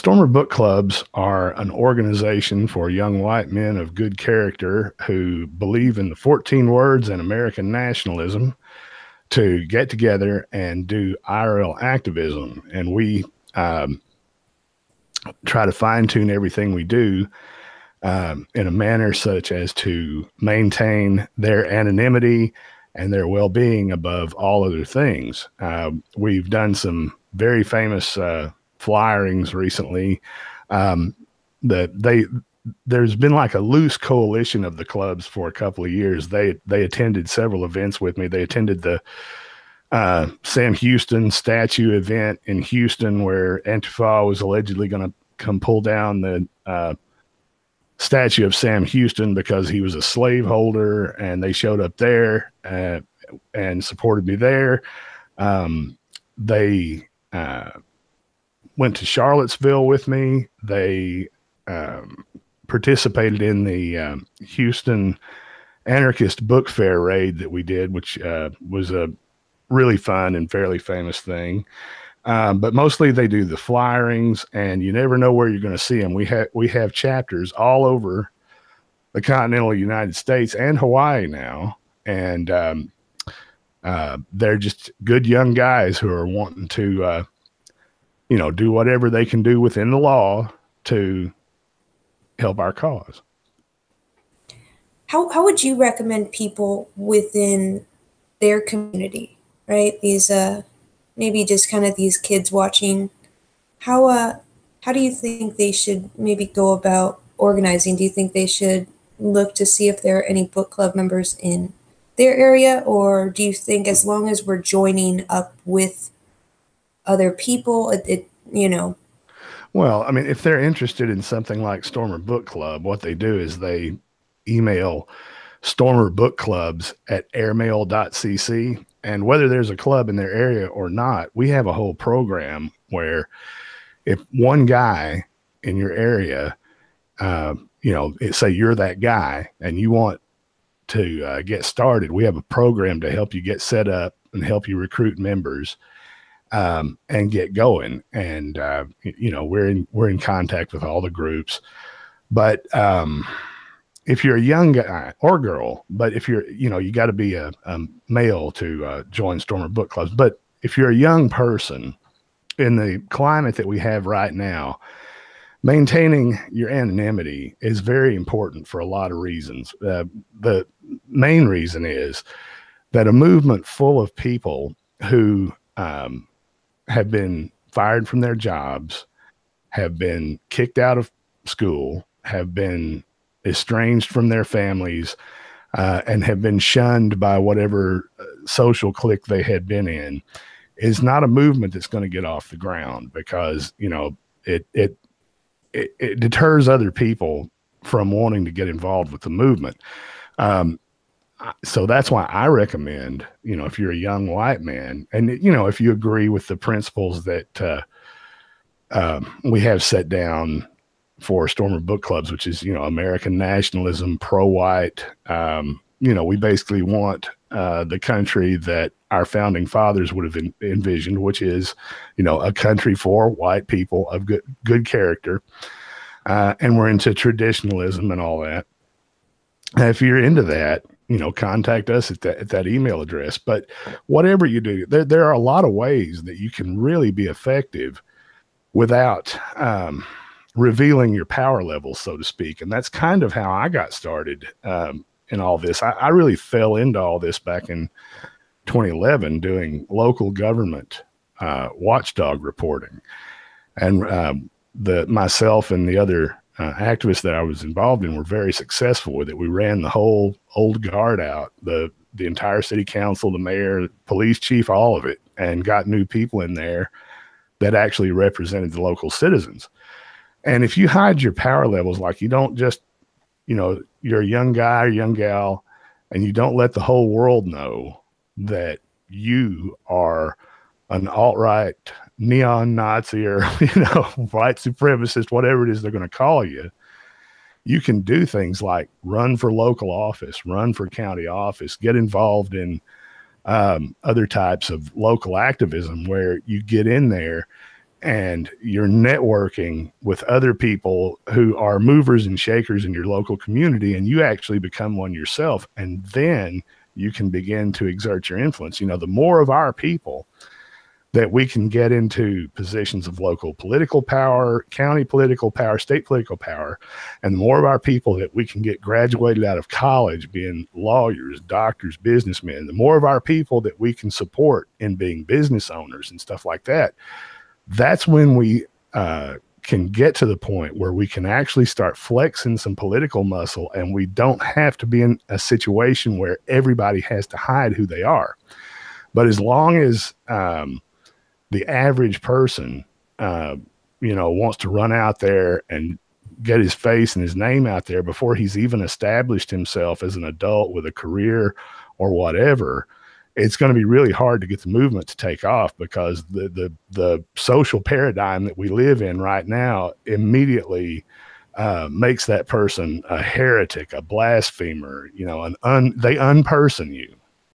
Stormer Book Clubs are an organization for young white men of good character who believe in the 14 words and American nationalism to get together and do IRL activism. And we try to fine tune everything we do in a manner such as to maintain their anonymity and their well-being above all other things. We've done some very famous flyerings recently. There's been like a loose coalition of the clubs for a couple of years. They attended several events with me. They attended the Sam Houston statue event in Houston, where Antifa was allegedly going to come pull down the statue of Sam Houston because he was a slaveholder, and they showed up there and supported me there. They went to Charlottesville with me. They participated in the Houston Anarchist Book Fair raid that we did, which was a really fun and fairly famous thing. But mostly they do the flyerings, and you never know where you're going to see them. We have chapters all over the continental United States and Hawaii now. And they're just good young guys who are wanting to, do whatever they can do within the law to help our cause. How would you recommend people within their community, right? These maybe just kind of these kids watching, how do you think they should maybe go about organizing? Do you think they should look to see if there are any book club members in their area, or do you think as long as we're joining up with other people, Well, I mean, if they're interested in something like Stormer Book Club, what they do is they email stormerbookclubs@airmail.cc. And whether there's a club in their area or not, we have a whole program where if one guy in your area, say you're that guy and you want to get started, we have a program to help you get set up and help you recruit members and get going. And, we're in contact with all the groups. But if you're a young guy or girl, but if you're, you got to be a male to join Stormer Book Clubs. But if you're a young person in the climate that we have right now, maintaining your anonymity is very important for a lot of reasons. The main reason is that a movement full of people who have been fired from their jobs, have been kicked out of school, have been estranged from their families, and have been shunned by whatever social clique they had been in, is not a movement that's going to get off the ground, because it deters other people from wanting to get involved with the movement. So that's why I recommend, if you're a young white man, and if you agree with the principles that we have set down for Stormer Book Clubs, which is, American nationalism, pro-white. We basically want the country that our founding fathers would have envisioned, which is, a country for white people of good character. And we're into traditionalism and all that. And if you're into that, contact us at that email address. But whatever you do, there are a lot of ways that you can really be effective without revealing your power levels, so to speak. And that's kind of how I got started in all this. I really fell into all this back in 2011 doing local government watchdog reporting. And myself and the other activists that I was involved in were very successful with it. We ran the whole old guard out, the entire city council, the mayor, police chief, all of it, and got new people in there that actually represented the local citizens. And if you hide your power levels, like you don't just, you're a young guy or young gal, and you don't let the whole world know that you are an alt-right neon Nazi or, white supremacist, whatever it is they're going to call you, you can do things like run for local office, run for county office, get involved in other types of local activism where you get in there and you're networking with other people who are movers and shakers in your local community, and you actually become one yourself, and then you can begin to exert your influence. You know, the more of our people that we can get into positions of local political power, county political power, state political power, and the more of our people that we can get graduated out of college being lawyers, doctors, businessmen, the more of our people that we can support in being business owners and stuff like that, that's when we can get to the point where we can actually start flexing some political muscle, and we don't have to be in a situation where everybody has to hide who they are. But as long as the average person, wants to run out there and get his face and his name out there before he's even established himself as an adult with a career or whatever, it's going to be really hard to get the movement to take off, because the social paradigm that we live in right now immediately makes that person a heretic, a blasphemer, they unperson you.